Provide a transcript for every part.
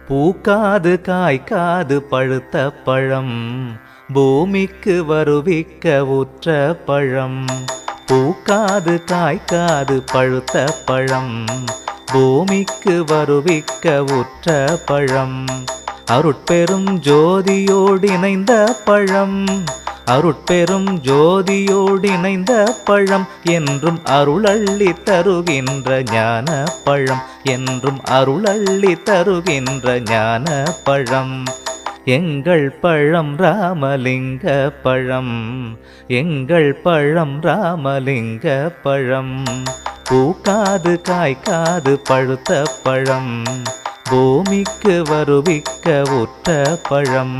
பூக்காது காய்க்காது பழுத்த பழம், பூமிக்கு வருவிக்க உற்ற பழம். பூக்காது காய்க்காது பழுத்த பழம், பூமிக்கு வருவிக்க உற்ற பழம். அருட்பெரும் ஜோதியோடு இணைந்த பழம், அருட்பெரும் ஜோதியோடு இணைந்த பழம். என்றும் அருளள்ளி தருகின்ற ஞான பழம், என்றும் அருளள்ளி தருகின்ற ஞான பழம். எங்கள் பழம் ராமலிங்க பழம், எங்கள் பழம் ராமலிங்க பழம். பூக்காது காய்க்காது பழுத்த பழம், பூமிக்கு வருவிக்க உற்ற பழம்.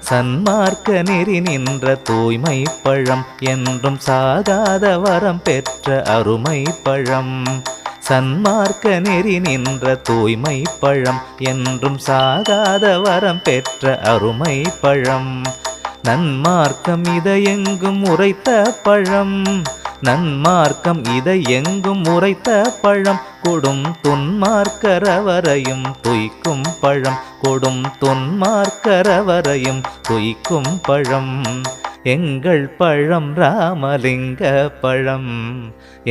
சன்மார்க்க நெறி நின்ற தூய்மை பழம், என்றும் சாகாத வரம் பெற்ற அருமை பழம். சன்மார்க்க நெறி நின்ற தூய்மை பழம், என்றும் சாகாத வரம் பெற்ற அருமை பழம். நன்மார்க்கம் இதை எங்கும் உரைத்த பழம், நன்மார்க்கம் இதை எங்கும் உரைத்த பழம். கொடும் துன்மார்க்கரவரையும் துய்க்கும் பழம், கொடும் துன்மார்க்கரவரையும் துய்க்கும் பழம். எங்கள் பழம் ராமலிங்க பழம்,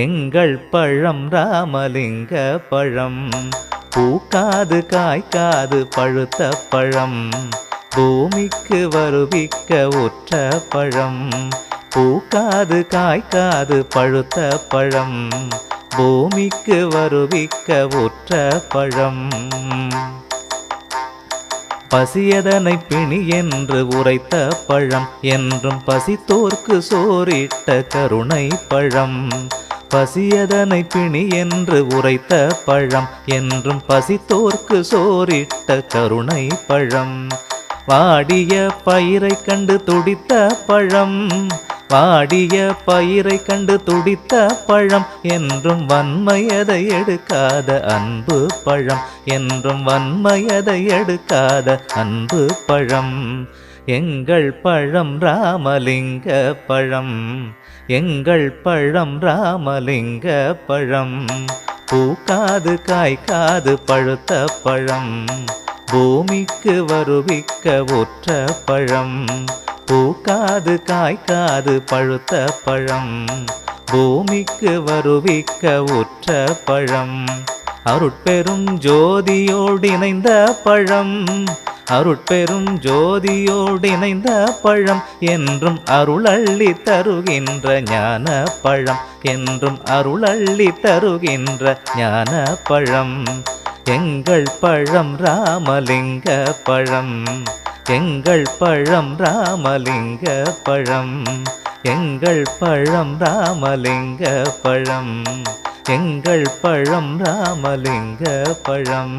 எங்கள் பழம் ராமலிங்க பழம். பூக்காது காய்க்காது பழுத்த பழம், பூமிக்கு வருவிக்க உற்ற பழம். பூக்காது காய்க்காது பழுத்த பழம், பூமிக்கு வருவிக்க உற்ற பழம். பசியதனை பிணி என்று உரைத்த பழம், என்றும் பசித்தோர்க்கு சோறிட்ட கருணை பழம். பசியதனை பிணி என்று உரைத்த பழம், என்றும் பசித்தோர்க்கு சோறிட்ட கருணை பழம். வாடிய பயிரை கண்டு துடித்த பழம், வாடிய பயிரை கண்டு துடித்த பழம். என்றும் வன்மையதை எடுக்காத அன்பு பழம், என்றும் வன்மையதை எடுக்காத அன்பு பழம். எங்கள் பழம் ராமலிங்க பழம், எங்கள் பழம் ராமலிங்க பழம். பூக்காது காய்க்காது பழுத்த பழம், பூமிக்கு வருவிக்க உற்ற பழம். பூக்காது காய்க்காது பழுத்த பழம், பூமிக்கு வருவிக்க உற்ற பழம். அருட்பெரும் ஜோதியோடு இணைந்த பழம், அருட்பெரும் ஜோதியோடு இணைந்த பழம். என்றும் அருளள்ளி தருகின்ற ஞான பழம், என்றும் அருளள்ளி தருகின்ற ஞான பழம். எங்கள் பழம் ராமலிங்க பழம், எங்கள் பழம் ராமலிங்க பழம். எங்கள் பழம் ராமலிங்க பழம், எங்கள் பழம் ராமலிங்க பழம்.